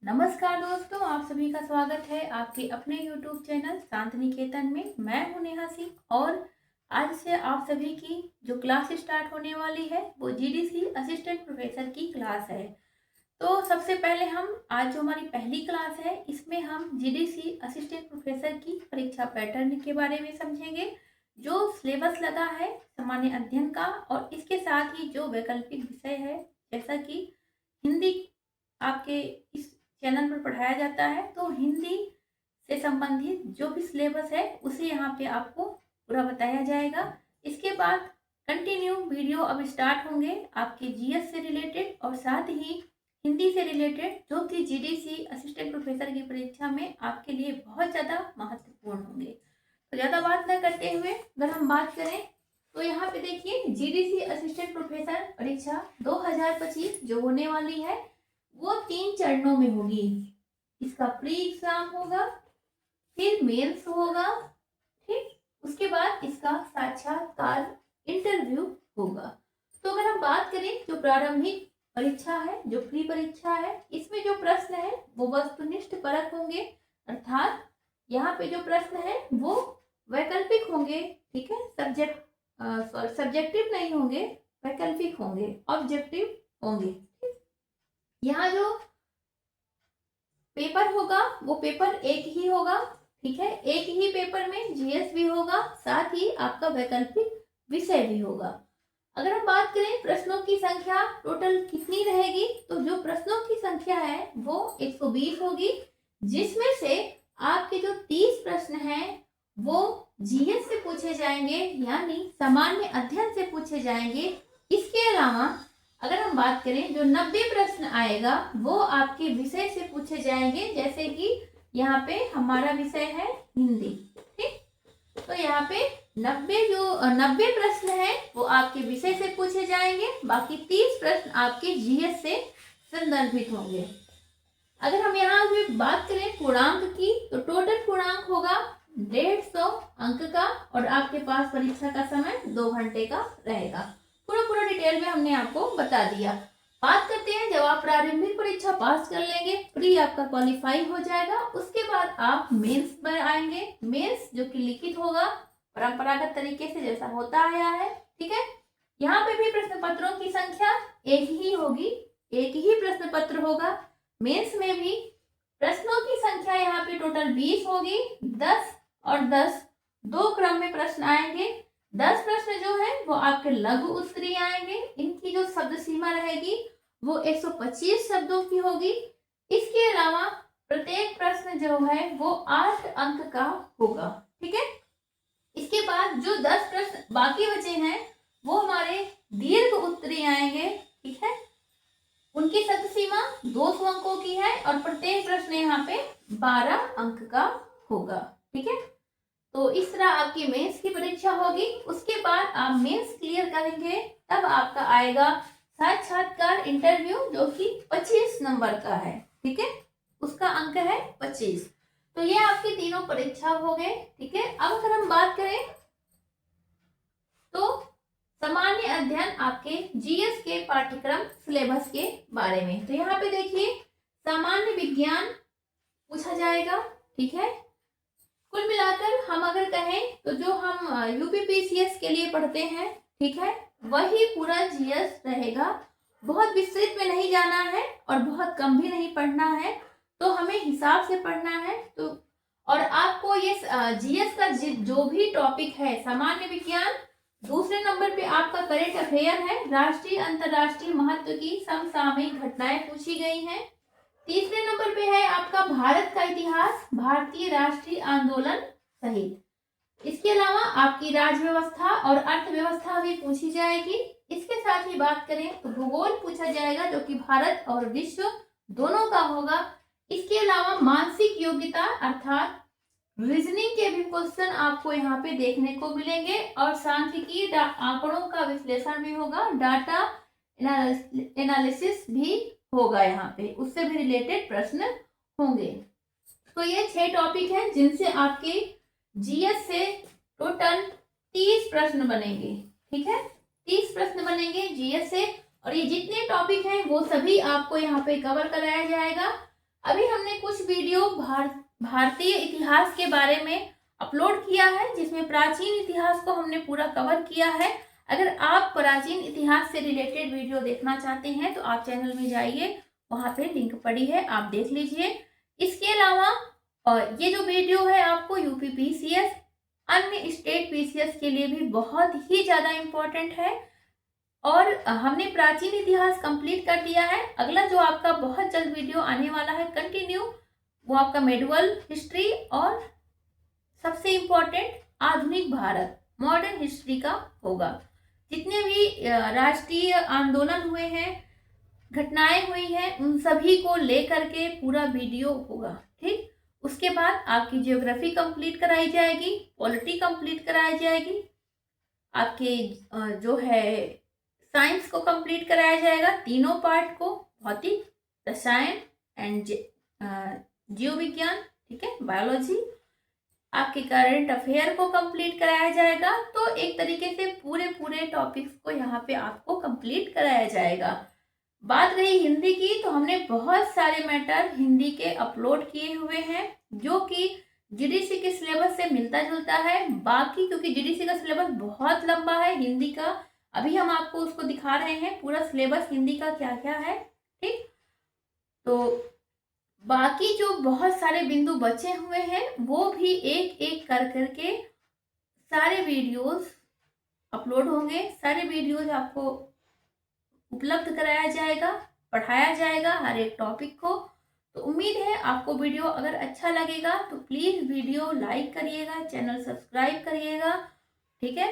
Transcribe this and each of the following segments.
नमस्कार दोस्तों, आप सभी का स्वागत है आपके अपने YouTube चैनल शांति निकेतन में। मैं हूं नेहा सिंह और आज से आप सभी की जो क्लास स्टार्ट होने वाली है वो जीडीसी असिस्टेंट प्रोफेसर की क्लास है। तो सबसे पहले हम आज जो हमारी पहली क्लास है इसमें हम जीडीसी असिस्टेंट प्रोफेसर की परीक्षा पैटर्न के बारे में समझेंगे, जो सिलेबस लगा है सामान्य अध्ययन का और इसके साथ ही जो वैकल्पिक विषय है जैसा कि हिंदी आपके इस चैनल पर पढ़ाया जाता है, तो हिंदी से संबंधित जो भी सिलेबस है उसे यहाँ पे आपको पूरा बताया जाएगा। इसके बाद कंटिन्यू वीडियो अब स्टार्ट होंगे आपके जीएस से रिलेटेड और साथ ही हिंदी से रिलेटेड, जो कि जीडीसी असिस्टेंट प्रोफेसर की परीक्षा में आपके लिए बहुत ज़्यादा महत्वपूर्ण होंगे। तो ज़्यादा बात न करते हुए अगर हम बात करें तो यहाँ पे देखिए जीडीसी असिस्टेंट प्रोफेसर परीक्षा 2025 जो होने वाली है वो 3 चरणों में होगी। इसका प्री एग्जाम होगा, फिर मेंस होगा, ठीक, उसके बाद इसका साक्षात्कार इंटरव्यू होगा। तो अगर हम बात करें जो प्रारंभिक परीक्षा है, जो प्री परीक्षा है, इसमें जो प्रश्न है वो वस्तुनिष्ठ परक होंगे, अर्थात यहाँ पे जो प्रश्न है वो वैकल्पिक होंगे, ठीक है, सब्जेक्टिव नहीं होंगे, वैकल्पिक होंगे, ऑब्जेक्टिव होंगे। यहाँ जो पेपर होगा वो पेपर एक ही होगा, ठीक है, एक ही पेपर में जीएस भी होगा, साथ ही आपका वैकल्पिक विषय भी होगा। अगर हम बात करें प्रश्नों की संख्या टोटल कितनी रहेगी, तो जो प्रश्नों की संख्या है वो 120 होगी, जिसमें से आपके जो 30 प्रश्न हैं वो जीएस से पूछे जाएंगे, यानी सामान्य अध्ययन से पूछे जाएंगे। इसके अलावा अगर हम बात करें जो 90 प्रश्न आएगा वो आपके विषय से पूछे जाएंगे, जैसे कि यहाँ पे हमारा विषय है हिंदी, ठीक, तो यहाँ पे 90 प्रश्न है वो आपके विषय से पूछे जाएंगे, बाकी 30 प्रश्न आपके जीएस से संदर्भित होंगे। अगर हम यहाँ पे बात करें पूर्णांक की, तो टोटल पूर्णांक होगा 150 अंक का और आपके पास परीक्षा का समय 2 घंटे का रहेगा। पूरा डिटेल में हमने आपको बता दिया। बात करते हैं जब आप प्रारंभिक परीक्षा पास कर लेंगे, प्री आपका क्वालिफाई हो जाएगा, उसके बाद आप मेंस पर आएंगे। मेंस जो कि लिखित होगा परंपरागत तरीके से जैसा होता आया है, ठीक है। यहाँ पे भी प्रश्न पत्रों की संख्या एक ही होगी, एक ही प्रश्न पत्र होगा। मेंस में भी प्रश्नों की संख्या यहाँ पे टोटल 20 होगी, 10 और 10 दो क्रम में प्रश्न आएंगे। 10 प्रश्न जो है वो आपके लघु उत्तरीय आएंगे, इनकी जो शब्द सीमा रहेगी वो 125 शब्दों की होगी। इसके अलावा प्रत्येक प्रश्न जो है वो 8 अंक का होगा, ठीक है। इसके बाद जो 10 प्रश्न बाकी बचे हैं वो हमारे दीर्घ उत्तरीय आएंगे, ठीक है, उनकी शब्द सीमा 200 अंकों की है और प्रत्येक प्रश्न यहाँ पे 12 अंक का होगा, ठीक है। तो इस तरह आपकी मेंस की परीक्षा होगी। उसके बाद आप मेंस क्लियर करेंगे तब आपका आएगा साक्षात्कार इंटरव्यू, जो कि 25 नंबर का है, ठीक है, उसका अंक है 25। तो ये आपकी तीनों परीक्षा हो गए, ठीक है। अब अगर हम बात करें तो सामान्य अध्ययन आपके जीएस के पाठ्यक्रम सिलेबस के बारे में, तो यहाँ पे देखिए सामान्य विज्ञान पूछा जाएगा, ठीक है। कुल मिलाकर हम अगर कहें तो जो हम यूपीपीसीएस के लिए पढ़ते हैं, ठीक है, वही पूरा जीएस रहेगा। बहुत विस्तृत में नहीं जाना है और बहुत कम भी नहीं पढ़ना है, तो हमें हिसाब से पढ़ना है। तो और आपको ये जीएस का जो भी टॉपिक है, सामान्य विज्ञान, दूसरे नंबर पे आपका करेंट अफेयर है, राष्ट्रीय अंतर्राष्ट्रीय महत्व की समसामयिक घटनाएं पूछी गई हैं। तीसरे नंबर पे है आपका भारत का इतिहास, भारतीय राष्ट्रीय आंदोलन सहित। इसके अलावा आपकी राज्य व्यवस्था और अर्थव्यवस्था भी पूछी जाएगी। इसके साथ ही बात करें तो भूगोल पूछा जाएगा, जो कि भारत और विश्व दोनों का होगा। इसके अलावा मानसिक योग्यता अर्थात रीजनिंग के भी क्वेश्चन आपको यहाँ पे देखने को मिलेंगे और सांख्यिकी आंकड़ों का विश्लेषण भी होगा, डाटा एनालिसिस भी होगा, यहाँ पे उससे भी रिलेटेड प्रश्न होंगे। तो ये 6 टॉपिक हैं जिनसे आपके जीएस से टोटल 30 प्रश्न बनेंगे, ठीक है, 30 प्रश्न बनेंगे जीएस से और ये जितने टॉपिक हैं वो सभी आपको यहाँ पे कवर कराया जाएगा। अभी हमने कुछ वीडियो भारतीय इतिहास के बारे में अपलोड किया है, जिसमें प्राचीन इतिहास को हमने पूरा कवर किया है। अगर आप प्राचीन इतिहास से रिलेटेड वीडियो देखना चाहते हैं तो आप चैनल में जाइए, वहां पे लिंक पड़ी है, आप देख लीजिए। इसके अलावा ये जो वीडियो है आपको यूपी पीसीएस, अन्य स्टेट पीसीएस के लिए भी बहुत ही ज़्यादा इम्पोर्टेंट है। और हमने प्राचीन इतिहास कंप्लीट कर दिया है। अगला जो आपका बहुत जल्द वीडियो आने वाला है कंटिन्यू, वो आपका मेडुअल हिस्ट्री और सबसे इम्पोर्टेंट आधुनिक भारत मॉडर्न हिस्ट्री का होगा। जितने भी राष्ट्रीय आंदोलन हुए हैं, घटनाएं हुई हैं, उन सभी को लेकर के पूरा वीडियो होगा। ठीक, उसके बाद आपकी ज्योग्राफी कंप्लीट कराई जाएगी, पॉलिटी कंप्लीट कराई जाएगी, आपके जो है साइंस को कंप्लीट कराया जाएगा, तीनों पार्ट को, भौतिक, रसायन एंड जीव विज्ञान, ठीक है, बायोलॉजी। आपके करंट अफेयर को कंप्लीट कराया जाएगा। तो एक तरीके से पूरे टॉपिक्स को यहाँ पे आपको कंप्लीट कराया जाएगा। बात रही हिंदी की, तो हमने बहुत सारे मैटर हिंदी के अपलोड किए हुए हैं, जो कि जीडीसी के सिलेबस से मिलता जुलता है। बाकी क्योंकि जीडीसी का सिलेबस बहुत लंबा है हिंदी का, अभी हम आपको उसको दिखा रहे हैं पूरा सिलेबस हिंदी का क्या क्या है। ठीक, तो बाकी जो बहुत सारे बिंदु बचे हुए हैं वो भी एक एक कर करके सारे वीडियोस अपलोड होंगे, सारे वीडियोस आपको उपलब्ध कराया जाएगा, पढ़ाया जाएगा हर एक टॉपिक को। तो उम्मीद है आपको वीडियो अगर अच्छा लगेगा तो प्लीज़ वीडियो लाइक करिएगा, चैनल सब्सक्राइब करिएगा, ठीक है।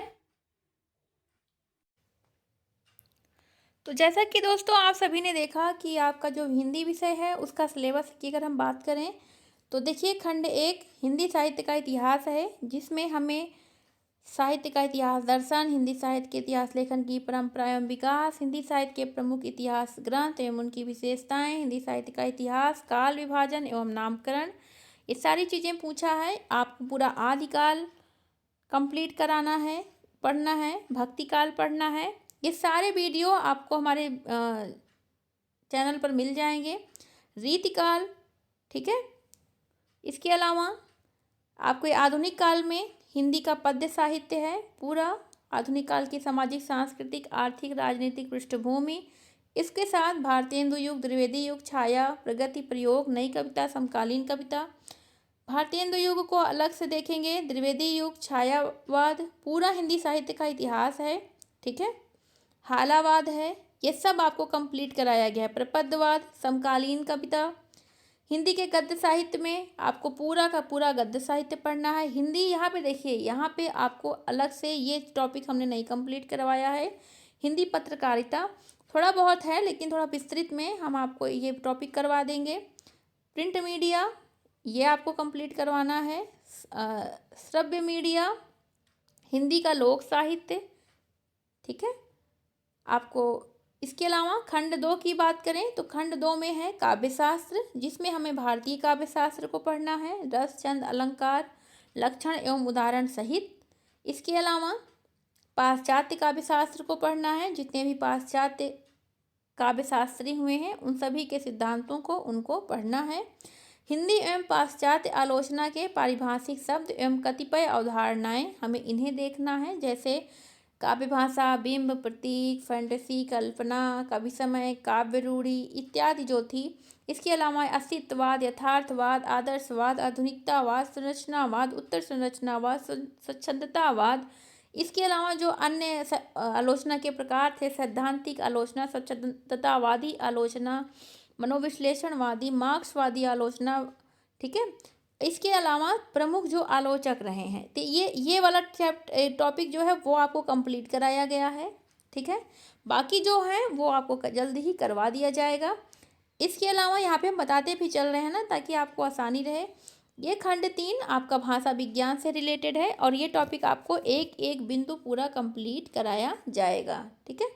तो जैसा कि दोस्तों आप सभी ने देखा कि आपका जो हिंदी विषय है उसका सिलेबस की अगर हम बात करें तो देखिए, खंड 1 हिंदी साहित्य का इतिहास है, जिसमें हमें साहित्य का इतिहास दर्शन, हिंदी साहित्य के इतिहास लेखन की परंपरा एवं विकास, हिंदी साहित्य के प्रमुख इतिहास ग्रंथ एवं उनकी विशेषताएं, हिंदी साहित्य का इतिहास, काल विभाजन एवं नामकरण, ये सारी चीज़ें पूछा है। आपको पूरा आदिकाल कंप्लीट कराना है, पढ़ना है, भक्ति काल पढ़ना है। ये सारे वीडियो आपको हमारे चैनल पर मिल जाएंगे। रीतिकाल, ठीक है। इसके अलावा आपको आधुनिक काल में हिंदी का पद्य साहित्य है, पूरा आधुनिक काल की सामाजिक, सांस्कृतिक, आर्थिक, राजनीतिक पृष्ठभूमि, इसके साथ भारतेंदु युग, द्विवेदी युग, छाया, प्रगति, प्रयोग, नई कविता, समकालीन कविता। भारतेंदु युग को अलग से देखेंगे, द्विवेदी युग, छायावाद, पूरा हिंदी साहित्य का इतिहास है, ठीक है। हालावाद है, ये सब आपको कंप्लीट कराया गया है। प्रपदवाद, समकालीन कविता, हिंदी के गद्य साहित्य में आपको पूरा का पूरा गद्य साहित्य पढ़ना है। हिंदी यहाँ पे देखिए, यहाँ पे आपको अलग से ये टॉपिक हमने नहीं कंप्लीट करवाया है। हिंदी पत्रकारिता थोड़ा बहुत है, लेकिन थोड़ा विस्तृत में हम आपको ये टॉपिक करवा देंगे। प्रिंट मीडिया, ये आपको कंप्लीट करवाना है। श्रव्य मीडिया, हिंदी का लोक साहित्य, ठीक है आपको। इसके अलावा खंड 2 की बात करें तो खंड 2 में है काव्य शास्त्र, जिसमें हमें भारतीय काव्य शास्त्र को पढ़ना है, रस, छंद, अलंकार, लक्षण एवं उदाहरण सहित। इसके अलावा पाश्चात्य काव्य शास्त्र को पढ़ना है, जितने भी पाश्चात्य काव्य शास्त्री हुए हैं उन सभी के सिद्धांतों को उनको पढ़ना है। हिंदी एवं पाश्चात्य आलोचना के पारिभाषिक शब्द एवं कतिपय अवधारणाएं, हमें इन्हें देखना है, जैसे काव्य भाषा, बिंब, प्रतीक, फैंटेसी, कल्पना, कवि समय, काव्य रूढ़ी इत्यादि जो थी। इसके अलावा अस्तित्ववाद, यथार्थवाद, आदर्शवाद, आधुनिकतावाद, संरचनावाद, उत्तर संरचनावाद, स्वच्छंदतावाद। इसके अलावा जो अन्य आलोचना के प्रकार थे, सैद्धांतिक आलोचना, स्वच्छंदतावादी आलोचना, मनोविश्लेषणवादी, मार्क्सवादी आलोचना, ठीक है। इसके अलावा प्रमुख जो आलोचक रहे हैं, तो ये वाला टॉपिक जो है वो आपको कंप्लीट कराया गया है, ठीक है। बाकी जो है वो आपको जल्द ही करवा दिया जाएगा। इसके अलावा यहाँ पे हम बताते भी चल रहे हैं ना, ताकि आपको आसानी रहे। ये खंड 3 आपका भाषा विज्ञान से रिलेटेड है, और ये टॉपिक आपको एक एक बिंदु पूरा कंप्लीट कराया जाएगा, ठीक है।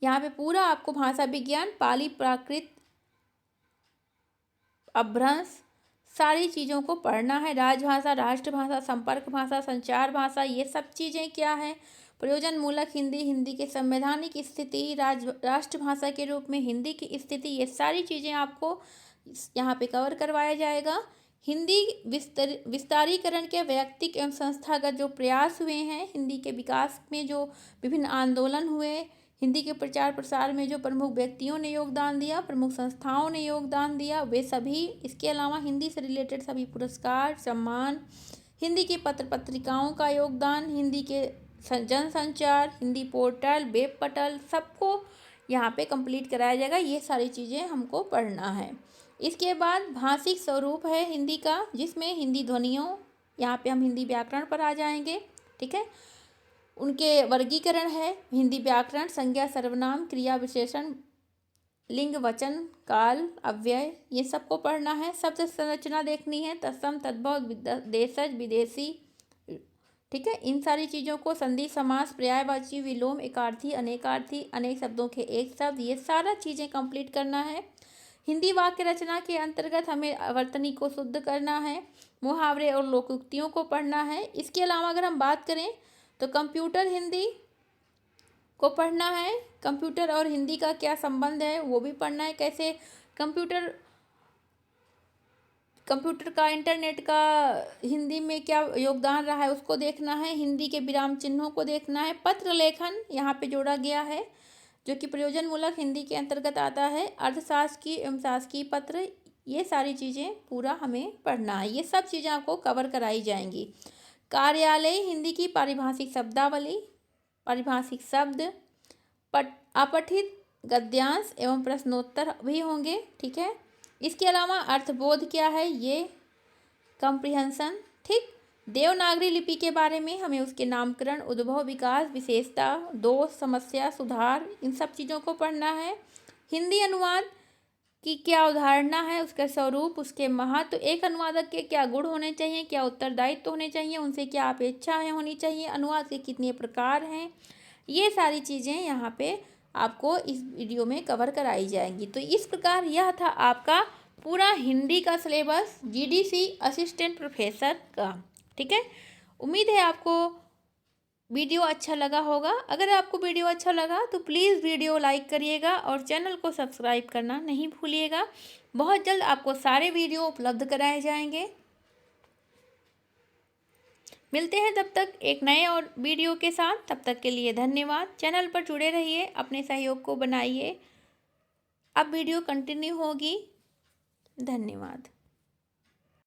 यहाँ पे पूरा आपको भाषा विज्ञान, पाली, प्राकृत, अपभ्रंश, सारी चीज़ों को पढ़ना है। राजभाषा, राष्ट्रभाषा, संपर्क भाषा, संचार भाषा, ये सब चीज़ें क्या है, प्रयोजन मूलक हिंदी, हिंदी की संवैधानिक स्थिति, राष्ट्रभाषा के रूप में हिंदी की स्थिति, ये सारी चीज़ें आपको यहाँ पे कवर करवाया जाएगा। हिंदी विस्तारीकरण के वैयक्तिक एवं संस्थागत जो प्रयास हुए हैं, हिंदी के विकास में जो विभिन्न आंदोलन हुए, हिंदी के प्रचार प्रसार में जो प्रमुख व्यक्तियों ने योगदान दिया, प्रमुख संस्थाओं ने योगदान दिया, वे सभी, इसके अलावा हिंदी से रिलेटेड सभी पुरस्कार, सम्मान, हिंदी की पत्र पत्रिकाओं का योगदान, हिंदी के जनसंचार, हिंदी पोर्टल, वेब पटल, सबको यहाँ पे कंप्लीट कराया जाएगा। ये सारी चीज़ें हमको पढ़ना है। इसके बाद भाषिक स्वरूप है हिंदी का, जिसमें हिंदी ध्वनियों, यहाँ पे हम हिंदी व्याकरण पर आ जाएंगे, ठीक है। उनके वर्गीकरण है हिंदी व्याकरण, संज्ञा, सर्वनाम, क्रिया, विशेषण, लिंग, वचन, काल, अव्यय, ये सबको पढ़ना है। शब्द संरचना देखनी है, तत्सम, तद्भव, देशज, विदेशी, ठीक है। इन सारी चीज़ों को, संधि, समास, पर्यायवाची, विलोम, एकार्थी, अनेकार्थी, अनेक शब्दों के एक शब्द, ये सारा चीज़ें कंप्लीट करना है। हिंदी वाक्य रचना के अंतर्गत हमें वर्तनी को शुद्ध करना है, मुहावरे और लोकोक्तियों को पढ़ना है। इसके अलावा अगर हम बात करें तो कंप्यूटर हिंदी को पढ़ना है। कंप्यूटर और हिंदी का क्या संबंध है वो भी पढ़ना है, कैसे कंप्यूटर का, इंटरनेट का हिंदी में क्या योगदान रहा है उसको देखना है। हिंदी के विराम चिन्हों को देखना है। पत्र लेखन यहाँ पे जोड़ा गया है, जो कि प्रयोजनमूलक हिंदी के अंतर्गत आता है। अर्थशास्त्रीय एवं शासकीय पत्र, ये सारी चीज़ें पूरा हमें पढ़ना है। ये सब चीज़ें आपको कवर कराई जाएंगी। कार्यालय हिंदी की पारिभाषिक शब्दावली, पारिभाषिक शब्द, अपठित गद्यांश एवं प्रश्नोत्तर भी होंगे, ठीक है। इसके अलावा अर्थबोध क्या है, ये कॉम्प्रिहेंशन, ठीक। देवनागरी लिपि के बारे में हमें उसके नामकरण, उद्भव, विकास, विशेषता, दोष, समस्या, सुधार, इन सब चीज़ों को पढ़ना है। हिंदी अनुवाद की क्या अवधारणा है, उसका स्वरूप, उसके महत्व, एक अनुवादक के क्या गुण होने चाहिए, क्या उत्तरदायित्व होने चाहिए, उनसे क्या अपेक्षाएं होनी चाहिए, अनुवाद के कितने प्रकार हैं, ये सारी चीज़ें यहाँ पे आपको इस वीडियो में कवर कराई जाएंगी। तो इस प्रकार यह था आपका पूरा हिंदी का सिलेबस जीडीसी असिस्टेंट प्रोफेसर का, ठीक है। उम्मीद है आपको वीडियो अच्छा लगा होगा। अगर आपको वीडियो अच्छा लगा तो प्लीज़ वीडियो लाइक करिएगा और चैनल को सब्सक्राइब करना नहीं भूलिएगा। बहुत जल्द आपको सारे वीडियो उपलब्ध कराए जाएंगे। मिलते हैं तब तक एक नए और वीडियो के साथ। तब तक के लिए धन्यवाद। चैनल पर जुड़े रहिए, अपने सहयोग को बनाइए। अब वीडियो कंटिन्यू होगी। धन्यवाद।